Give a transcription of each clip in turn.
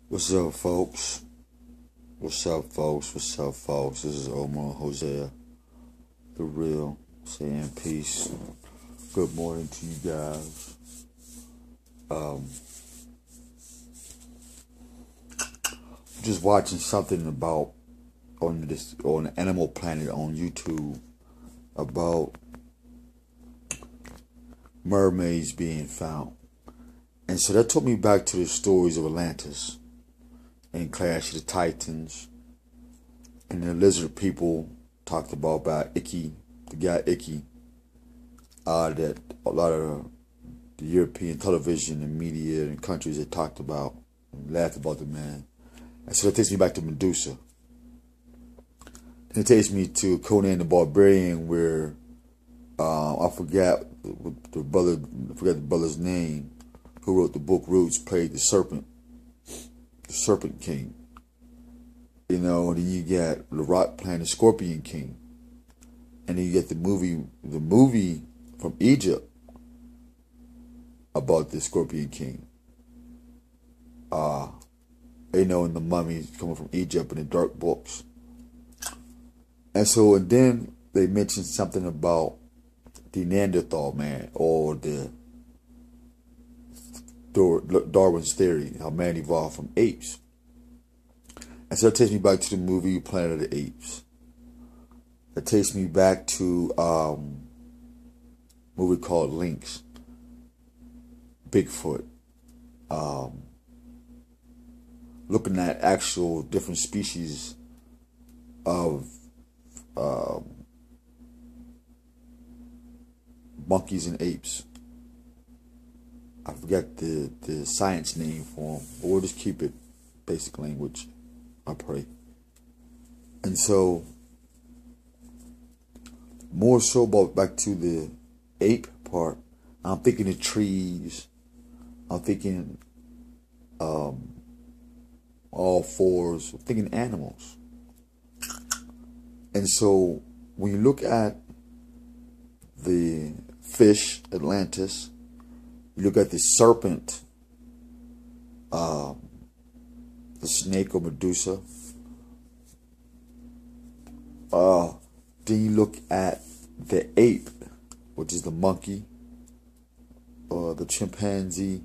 What's up, folks? What's up, folks? What's up, folks? This is Omar Hosea, the real, saying peace. Good morning to you guys. Just watching something about on Animal Planet on YouTube about mermaids being found, and so that took me back to the stories of Atlantis and Clash of the Titans, and the lizard people talked about by Icky, the guy Icky, that a lot of the European television and media and countries had talked about and laughed about the man. And so it takes me back to Medusa. And it takes me to Conan the Barbarian, where I forgot the brother's name, who wrote the book Roots, played the Serpent King. You know, and then you get The Rock playing the Scorpion King. And then you get the movie from Egypt about the Scorpion King. You know, and the mummy coming from Egypt in the dark books. And then they mentioned something about the Neanderthal man, or the Darwin's theory, how man evolved from apes. And so it takes me back to the movie Planet of the Apes. It takes me back to a movie called Lynx, Bigfoot, looking at actual different species of monkeys and apes. I forget the science name for them, but we'll just keep it basic language, I pray. And so, more so about back to the ape part, I'm thinking of trees, I'm thinking all fours, I'm thinking animals. And so, when you look at the fish, Atlantis, you look at the serpent, the snake or Medusa. Then you look at the ape, which is the monkey, the chimpanzee,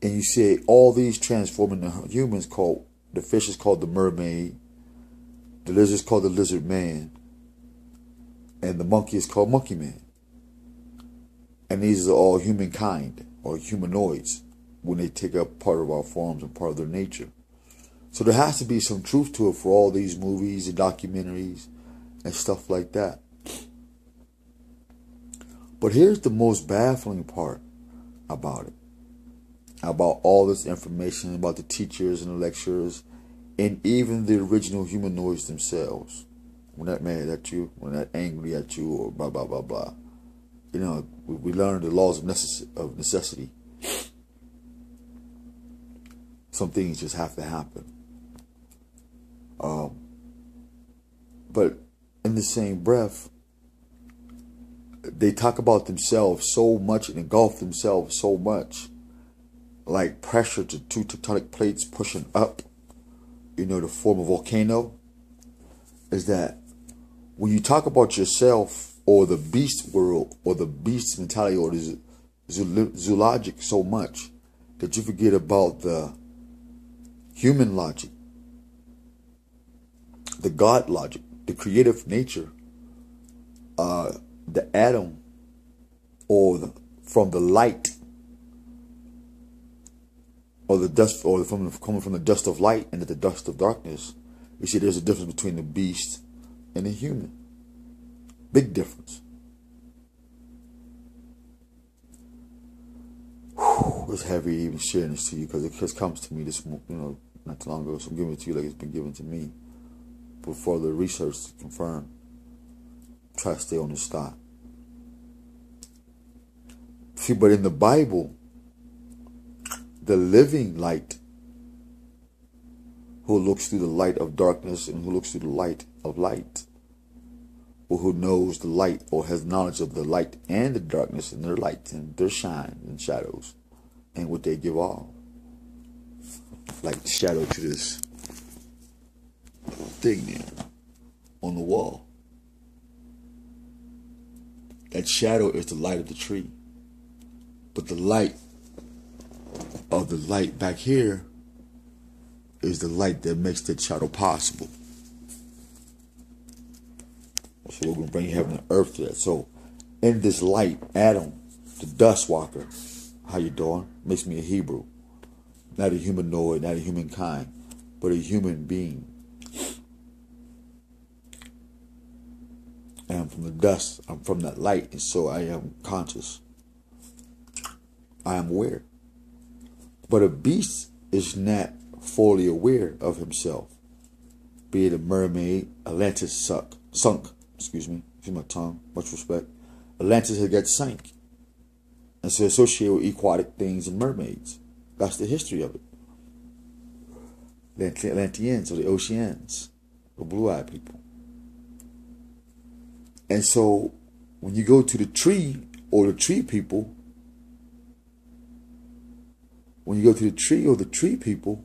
and you see all these transforming the humans. Called the fish is called the mermaid, the lizard is called the lizard man, and the monkey is called monkey man. And these are all humankind, or humanoids, when they take up part of our forms and part of their nature. So there has to be some truth to it for all these movies and documentaries and stuff like that. But here's the most baffling part about it. About all this information, about the teachers and the lecturers, and even the original humanoids themselves. When they're mad at you, when they're angry at you, or blah, blah, blah, blah. You know, we learn the laws of necessity. Some things just have to happen. But in the same breath, they talk about themselves so much and engulf themselves so much, like pressure to two tectonic plates pushing up, you know, to form a volcano, is that when you talk about yourself, or the beast world, or the beast mentality, or the zoologic so much, that you forget about the human logic, the God logic, the creative nature, the atom, or from the light, or the dust, or coming from the dust of light and the dust of darkness. You see, there's a difference between the beast and the human. Big difference. It's heavy even sharing this to you, because it just comes to me this, not too long ago. So I'm giving it to you like it's been given to me. But further research to confirm. Try to stay on this spot. See, but in the Bible, the living light, who looks through the light of darkness and who looks through the light of light, or who knows the light, or has knowledge of the light and the darkness and their light and their shine and shadows and what they give off. like shadow to this thing there on the wall. That shadow is the light of the tree. But the light of the light back here is the light that makes that shadow possible. So we're going to bring heaven and earth to that. So in this light, Adam, the dust walker, how you doing? Makes me a Hebrew. Not a humanoid, not a humankind, but a human being. And I'm from the dust, I'm from that light, and so I am conscious. I am aware. But a beast is not fully aware of himself. Be it a mermaid, Atlantis sunk, excuse my tongue, much respect. Atlantis had got sank. And so associated with aquatic things and mermaids. That's the history of it. The Atlanteans, or the Oceans, the blue-eyed people. And so when you go to the tree, or the tree people, when you go to the tree or the tree people,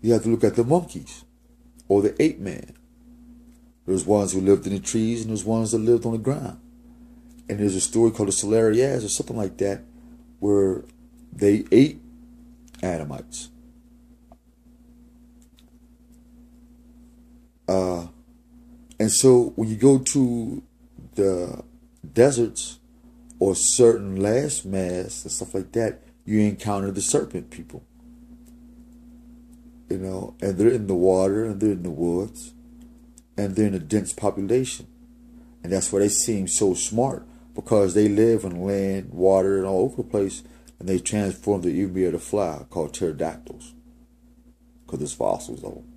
you have to look at the monkeys or the ape man. There's ones who lived in the trees and there's ones that lived on the ground. And there's a story called the Solarians or something like that where they ate Adamites. And so when you go to the deserts or certain landmass and stuff like that, you encounter the serpent people. You know, and they're in the water and they're in the woods and they're in a dense population. And that's why they seem so smart, because they live on land, water, and all over the place, and they transform to even be able to fly, called pterodactyls, because there's fossils of them.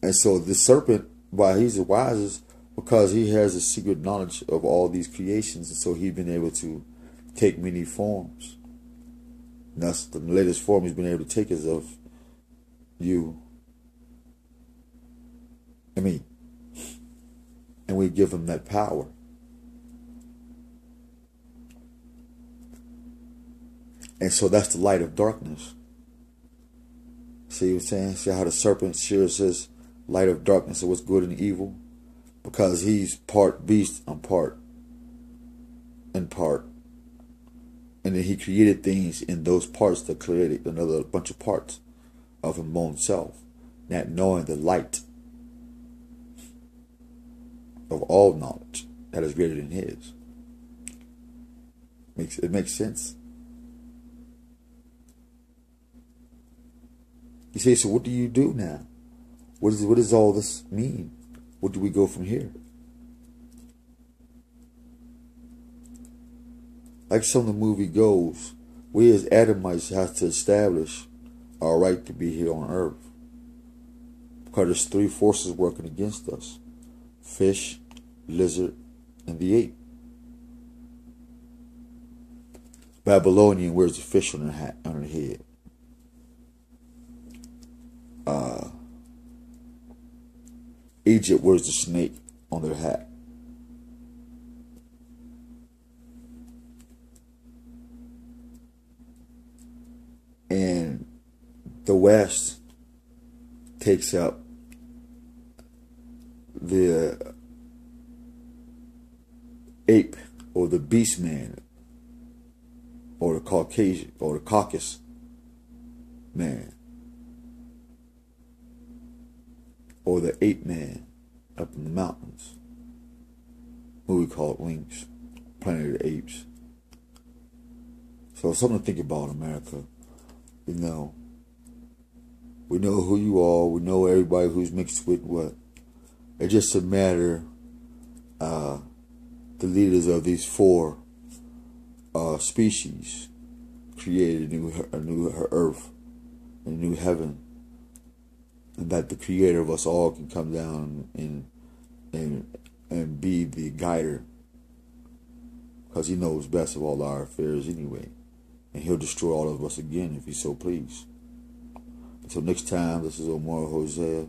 And so the serpent, why he's the wisest, because he has a secret knowledge of all these creations, and so he's been able to take many forms. And that's the latest form he's been able to take is of you and me. And we give him that power. And so that's the light of darkness. See what I'm saying? See how the serpent sure says light of darkness of what's good and evil? Because he's part beast and part. And then he created things in those parts that created another bunch of parts of his own self. Not knowing the light of all knowledge that is greater than his. It makes sense. You say, so what do you do now? What does all this mean? Where do we go from here? Like some of the movie goes, we as Adamites have to establish our right to be here on earth. Because there's three forces working against us. Fish, lizard, and the ape. Babylonian wears the fish on her head. Egypt wears the snake on their hat. And the West takes up the ape or the beast man or the Caucasian or the Caucasus man or the ape man up in the mountains, who we call it Lynx, Planet of the Apes. So something to think about, America. You know, we know who you are. We know everybody who's mixed with what. It's just a matter, the leaders of these four species created a new earth, a new heaven, and that the creator of us all can come down and be the guider, because he knows best of all our affairs anyway. And he'll destroy all of us again if he so please. Until next time, this is Omar Hosea,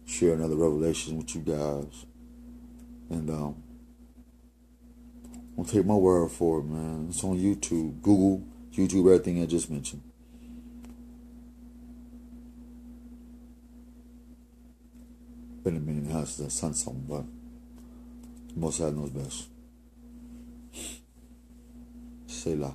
share another revelation with you guys. And Don't take my word for it, man. It's on YouTube. Google, YouTube, everything I just mentioned. Been a minute in the house since I done something, but most I knows best. Say la.